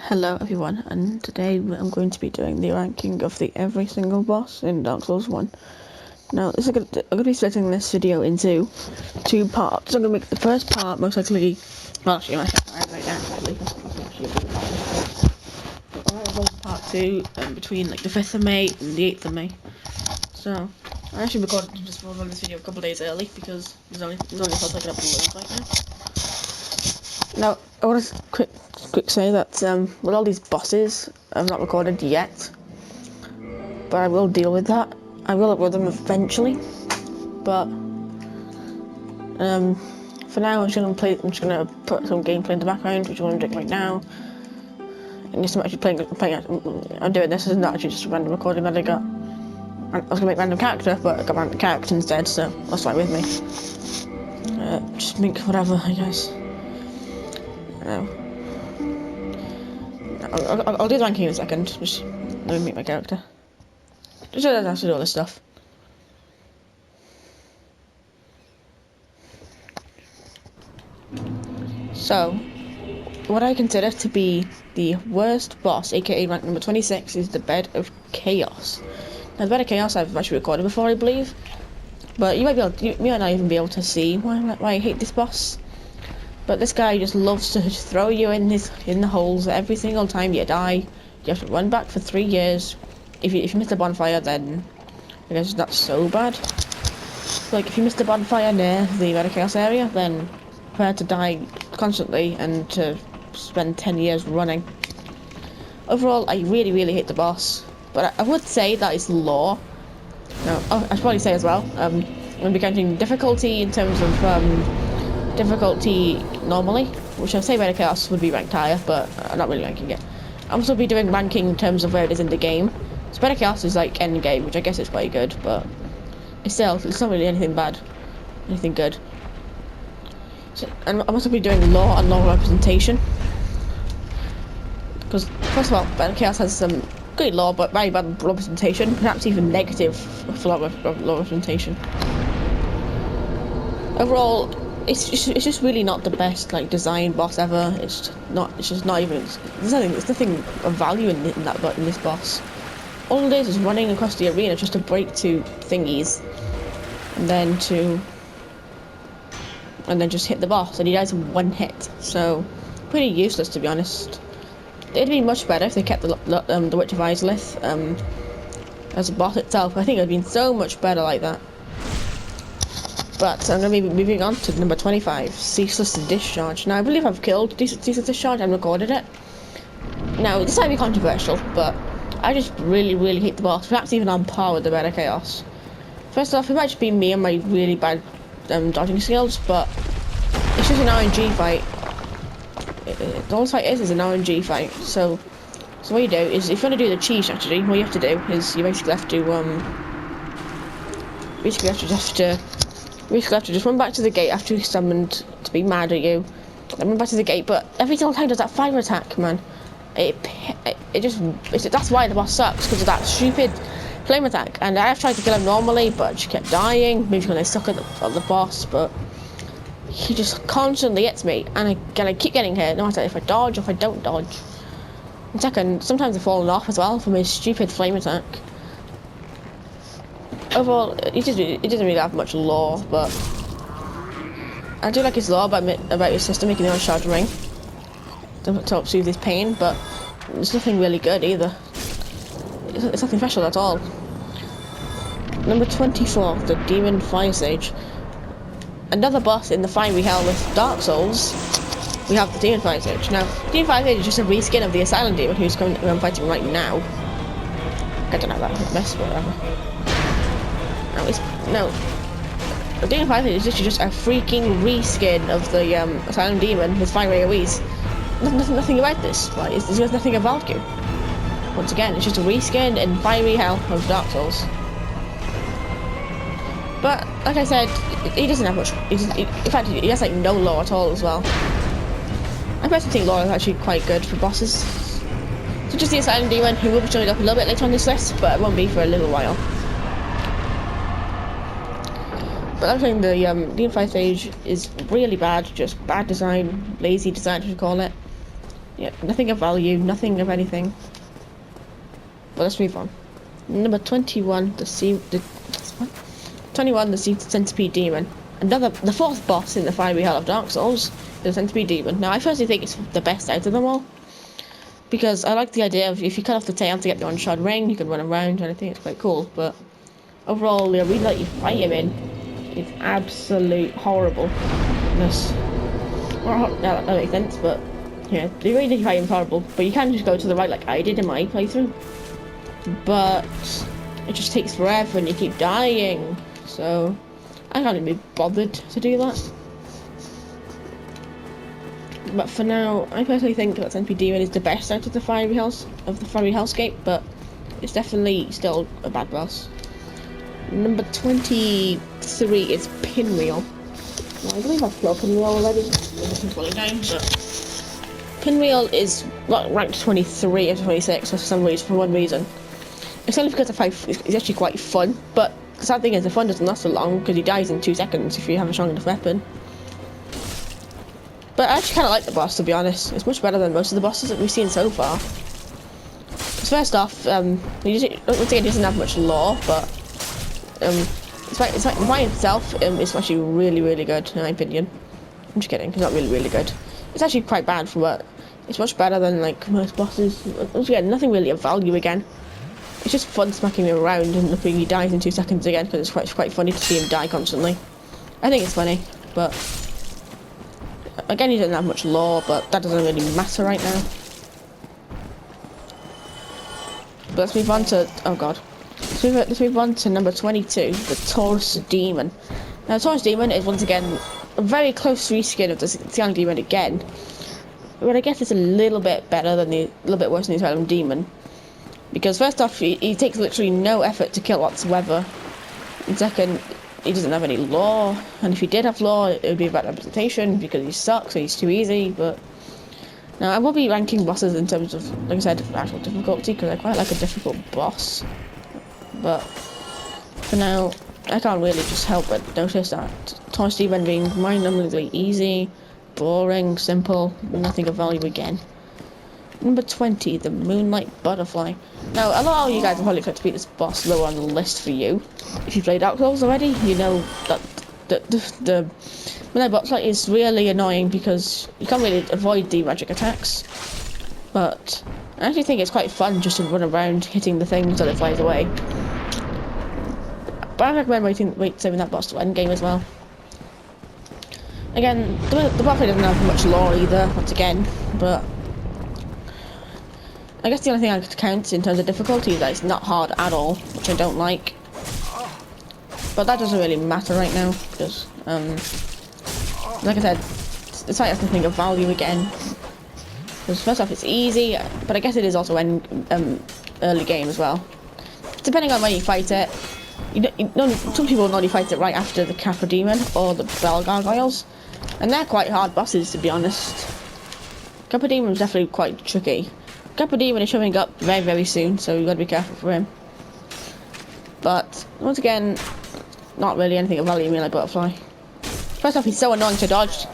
Hello everyone, and today I'm going to be doing the ranking of every single boss in Dark Souls 1. Now, I'm going to be splitting this video into two parts. I'm going to make the first part most likely... Well, actually, I might have right now, actually. I'll part 2 between like the 5th of May and the 8th of May. So, I actually recorded this video a couple of days early because there's only stuff I can upload right now. Now, I want to quick say that with all these bosses, I've not recorded yet, but I will deal with that. I will upload them eventually, but for now I'm just gonna put some gameplay in the background, which I'm doing right now. And just I'm actually I'm doing this. This is not actually just a random recording that I got. I was gonna make random character, but I got random character instead, so that's fine with me. Just make whatever, I guess. I'll do the ranking in a second. Just let me meet my character. Just have to do all this stuff. So, what I consider to be the worst boss, aka rank number 26, is the Bed of Chaos. Now, the Bed of Chaos I've actually recorded before, I believe, but you might not even be able to see why I hate this boss. But this guy just loves to just throw you in the holes every single time you die. You have to run back for 3 years. If you miss the bonfire, then I guess it's not so bad. Like if you miss the bonfire near the Bed of Chaos area, then prepare to die constantly and to spend 10 years running. Overall, I really hate the boss. But I would say that it's lore. No, I should probably say as well. I'm going to be counting difficulty in terms of difficulty normally, which I'd say Bed of Chaos would be ranked higher, but I'm not really ranking it. I'm also be doing ranking in terms of where it is in the game. So Bed of Chaos is like end game, which I guess is quite good, but it's not really anything bad, anything good. So, and I'm also be doing lore and lore representation, because first of all, Bed of Chaos has some good lore, but very bad representation, perhaps even negative lore representation. Overall, it's just really not the best like design boss ever. It's just not even. There's nothing of value in this boss. All it is running across the arena just to break 2 thingies, and then just hit the boss, and he dies in 1 hit. So pretty useless, to be honest. It'd be much better if they kept the Witch of Izalith as a boss itself. I think it'd been so much better like that. But I'm going to be moving on to number 25, Ceaseless Discharge. Now, I believe I've killed Ceaseless Discharge and recorded it. Now, this might be controversial, but I just really hate the boss, perhaps even on par with the Bed of Chaos. First off, it might just be me and my really bad dodging skills, but it's just an RNG fight. All this fight is an RNG fight, so what you do is, if you want to do the cheese, actually, what you have to do is you basically have to just run back to the gate after he's summoned to be mad at you. Then run back to the gate, but every single time does that fire attack, man. That's why the boss sucks, because of that stupid flame attack. And I have tried to kill him normally, but she kept dying. Maybe because I suck at the boss, but he just constantly hits me, and I keep getting hit, no matter if I dodge or if I don't dodge. And second, sometimes I've fallen off as well from his stupid flame attack. Overall, it doesn't really have much lore, but I do like his lore about his sister making the uncharged ring to help soothe his pain, but it's nothing really good either. It's nothing special at all. Number 24, the Demon Fire Sage. Another boss in the fiery hell with Dark Souls. We have the Demon Fire Sage. Now, Demon Fire Sage is just a reskin of the Asylum Demon, who I'm fighting right now. I don't know that mess, but whatever. No, the Demon Fire Sage is literally just a freaking reskin of the Asylum Demon with fire AoEs. Nothing about this. Like, there's nothing of value. Once again, it's just a reskin in fiery hell of Dark Souls. But like I said, he doesn't have much. In fact, he has like no lore at all as well. I personally think lore is actually quite good for bosses. So just the Asylum Demon, who will be showing up a little bit later on this list, but it won't be for a little while. But I'm saying the Demon Fire Sage is really bad, just bad design, lazy design, as you call it. Yeah, nothing of value, nothing of anything. But let's move on. Number 21, the Centipede Demon. The fourth boss in the fiery hell of Dark Souls, the Centipede Demon. Now, I personally think it's the best out of them all, because I like the idea of if you cut off the tail to get the one-shot ring, you can run around, and I think it's quite cool. But overall, the arena that you fight him in is absolute horribleness. Well, that makes sense, but yeah, the arena you fight him is horrible. But you can just go to the right, like I did in my playthrough. But it just takes forever, and you keep dying. So I can't even be bothered to do that. But for now, I personally think that Centipede Demon is the best out of the fiery hellscape, but it's definitely still a bad boss. Number 23 is Pinwheel. Now, I believe I've killed Pinwheel already. But Pinwheel is ranked 23 out of 26 for one reason. It's only because it's actually quite fun, but the sad thing is the fun doesn't last so long because he dies in 2 seconds if you have a strong enough weapon. But I actually kind of like the boss, to be honest. It's much better than most of the bosses that we've seen so far. First off, he doesn't have much lore, but the fight itself is actually really, really good, in my opinion. I'm just kidding, it's not really, really good. It's actually quite bad for what. It's much better than like most bosses. Once again, nothing really of value again. It's just fun smacking him around and looking he dies in 2 seconds again, because it's quite funny to see him die constantly. I think it's funny, but again, he doesn't have much lore, but that doesn't really matter right now. But let's move on to, oh god. Let's move on to number 22, the Taurus Demon. Now, the Taurus Demon is once again a very close reskin of the Asylum Demon again. But I guess it's a little bit better than a little bit worse than the Asylum Demon. Because first off, he takes literally no effort to kill whatsoever. And second, he doesn't have any lore, and if he did have lore, it would be a bad representation because he sucks, so he's too easy. But now I will be ranking bosses in terms of, like I said, actual difficulty, because I quite like a difficult boss. But for now, I can't really just help but notice that Taurus Demon being mind-numbingly easy, boring, simple, nothing of value again. Number 20, the Moonlight Butterfly. Now, a lot of you guys will probably expect to beat this boss lower on the list for you. If you've played Dark Souls already, you know that the Moonlight Butterfly is really annoying because you can't really avoid the magic attacks. But I actually think it's quite fun just to run around hitting the thing until it flies away. But I recommend saving that boss to endgame as well. Again, the butterfly doesn't have much lore either, once again, but I guess the only thing I could count in terms of difficulty is that it's not hard at all, which I don't like. But that doesn't really matter right now, because, like I said, it's like nothing of value again. Because first off, it's easy, but I guess it is also early game as well. Depending on when you fight it, some people only fight it right after the Kappa Demon or the Bell Gargoyles, and they're quite hard bosses, to be honest. Kappa Demon is definitely quite tricky. Kappa Demon is showing up very, very soon, so you've got to be careful for him. But once again, not really anything of value in Moonlight Butterfly. First off, he's so annoying to dodge.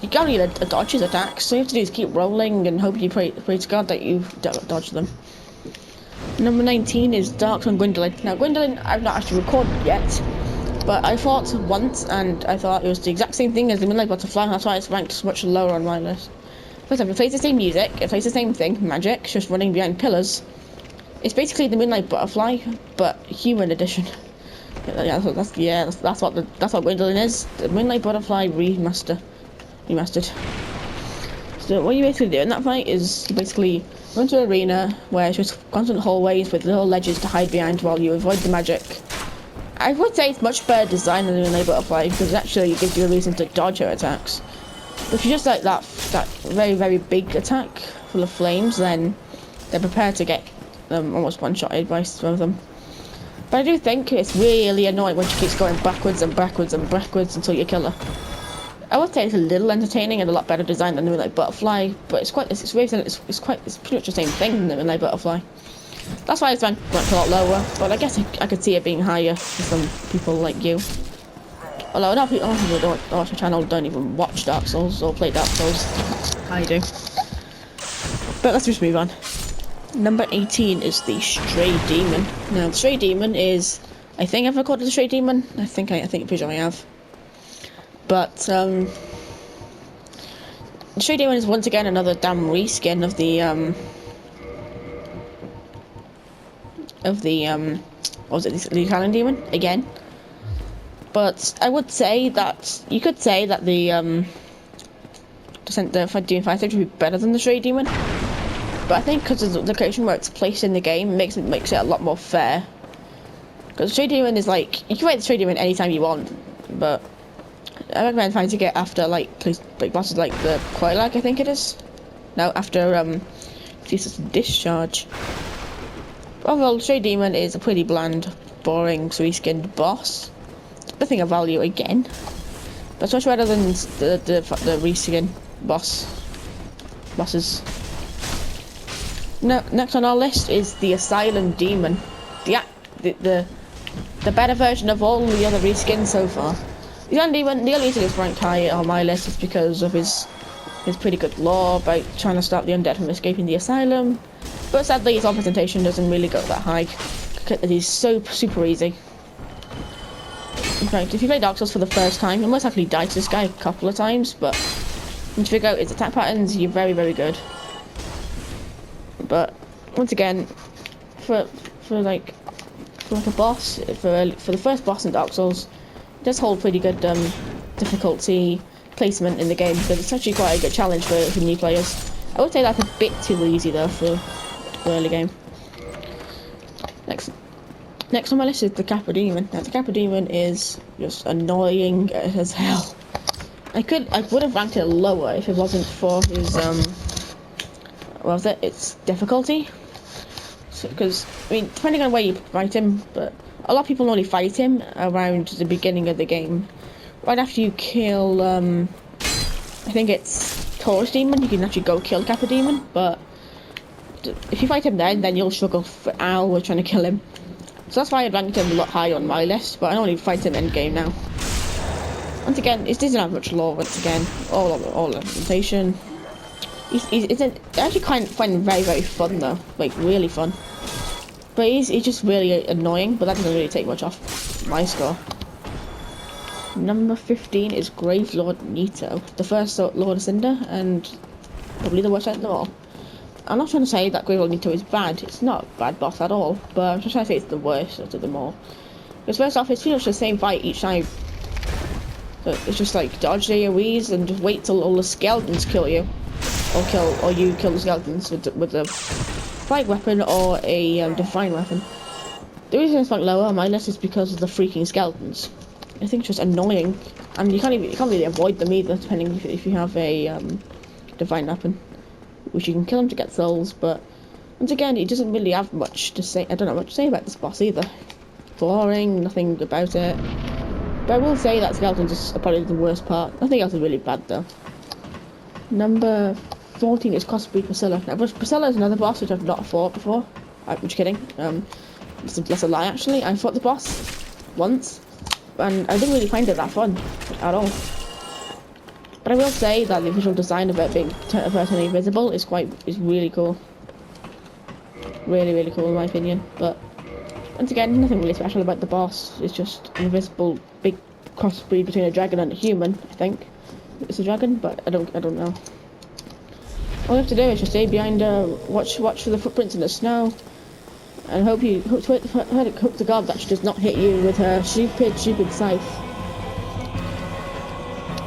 You can't really dodge his attacks, so all you have to do is keep rolling and hope you pray to God that you dodge them. Number 19 is Dark on Gwendolyn. Now, Gwendolyn, I've not actually recorded yet, but I fought once and I thought it was the exact same thing as the Moonlight Butterfly, and that's why it's ranked much lower on my list. First off, it plays the same music, it plays the same thing, magic, just running behind pillars. It's basically the Moonlight Butterfly, but human edition. That's what Gwendolyn is. The Moonlight Butterfly remastered. So what you basically do in that fight is you basically go into an arena where it's just constant hallways with little ledges to hide behind while you avoid the magic. I would say it's much better design than the Moonlight Butterfly because actually it gives you a reason to dodge her attacks. But if you just like that very, very big attack full of flames, then they're prepared to get almost one-shotted by some of them. But I do think it's really annoying when she keeps going backwards and backwards and backwards until you kill her. I would say it's a little entertaining and a lot better design than the Moonlight Butterfly, but it's pretty much the same thing than the Moonlight Butterfly. That's why it's ranked a lot lower, but I guess I could see it being higher for some people like you. Although a lot of people who don't watch my channel don't even watch Dark Souls or play Dark Souls. I do. But let's just move on. Number 18 is the Stray Demon. Now, the Stray Demon is, I think I've recorded the Stray Demon. I think pretty sure I have. But the Stray Demon is once again another damn reskin of the what was it, the Asylum Demon again. But I would say that you could say that the Demon Fighter would be better than the Stray Demon. But I think because of the location where it's placed in the game, makes it a lot more fair. Because the Stray Demon is like, you can fight the Stray Demon anytime you want, but I recommend trying to get after like bosses like the Quailag, I think it is. No, after Ceaseless Discharge. Overall, Stray Demon is a pretty bland, boring, reskinned boss. Nothing of value again, but it's much better than the reskin bosses. No, next on our list is the Asylum Demon, the better version of all the other reskins so far. The Asylum Demon, the only reason it's ranked high on my list is because of his pretty good lore about trying to stop the undead from escaping the asylum. But sadly, his representation doesn't really go that high. He's so super easy. In fact, if you play Dark Souls for the first time, you most likely die to this guy a couple of times, but once you figure out his attack patterns, you're very, very good. But once again, for like a boss, for the first boss in Dark Souls, it does hold pretty good difficulty placement in the game, because it's actually quite a good challenge for new players. I would say that's a bit too easy though for the early game. Next on my list is the Kappa Demon. Now the Kappa Demon is just annoying as hell. I would have ranked it lower if it wasn't for his what was it? Its difficulty. Because I mean, depending on where you fight him, but a lot of people only fight him around the beginning of the game, right after you kill I think it's Taurus Demon. You can actually go kill Kappa Demon, but if you fight him then you'll struggle for hours trying to kill him. So that's why I ranked him a lot higher on my list, but I only fight him end game now. Once again, it doesn't have much lore. Once again, all representation. It's actually find him very, very fun though, like really fun. But he's just really annoying. But that doesn't really take much off my score. Number 15 is Grave Lord Nito, the first Lord of Cinder, and probably the worst of them all. I'm not trying to say that Grave Lord Nito is bad. It's not a bad boss at all, but I'm just trying to say it's the worst of them all. Because first off, it's pretty much the same fight each time. So it's just like dodge the AoEs and just wait till all the skeletons kill you, or you kill the skeletons with a fight weapon or a divine weapon. The reason it's ranked lower on my list is because of the freaking skeletons. I think it's just annoying, and you can't really avoid them either, depending if you have a divine weapon, which you can kill them to get souls. But once again, it doesn't really have much to say. I don't have much to say about this boss either. Boring, nothing about it. But I will say that skeletons are probably the worst part. Nothing else is really bad though. Number 14 is Cosplay Priscilla. Now, Priscilla is another boss which I've not fought before. I'm just kidding. That's a lie actually. I fought the boss once, and I didn't really find it that fun at all. But I will say that the visual design of it being personally visible is really cool. Really cool in my opinion. But once again, nothing really special about the boss. It's just an invisible big crossbreed between a dragon and a human. I think it's a dragon, but I don't know. All you have to do is just stay behind, watch for the footprints in the snow, and hope to God that she does not hit you with her stupid scythe.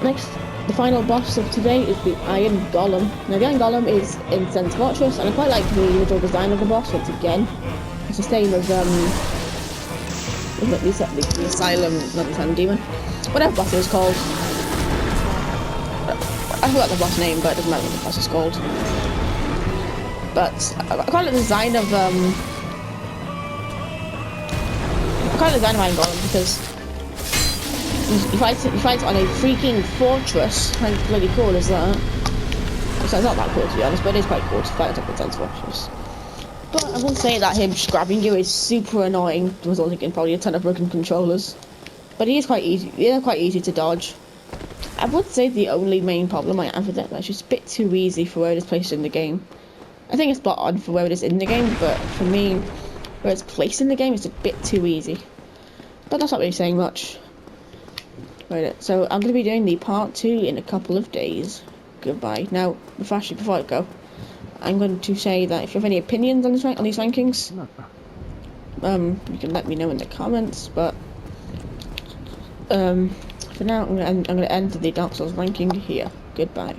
Next, the final boss of today is the Iron Golem. Now the Iron Golem is in Sense Fortress, and I quite like the visual design of the boss once again. It's the same as the Asylum, not the Asylum Demon, whatever boss it was called. I forgot the boss name, but it doesn't matter what the boss is called. But I quite like the design of Iron Golem, because he fights on a freaking fortress. How bloody cool is that? So it's not that cool to be honest, but it is quite cool to fight on a Sense Fortress. But I will say that him just grabbing you is super annoying, resulting in probably a ton of broken controllers. But he is quite easy. They are quite easy to dodge. I would say the only main problem I have with it is it's just a bit too easy for where it is placed in the game. I think it's spot on for where it is in the game, but for me, where it's placed in the game, it's a bit too easy. But that's not really saying much. Right, so I'm going to be doing the part 2 in a couple of days. Goodbye. Now, before I go, I'm going to say that if you have any opinions on these rankings, you can let me know in the comments. But for now, I'm going to end the Dark Souls ranking here. Goodbye.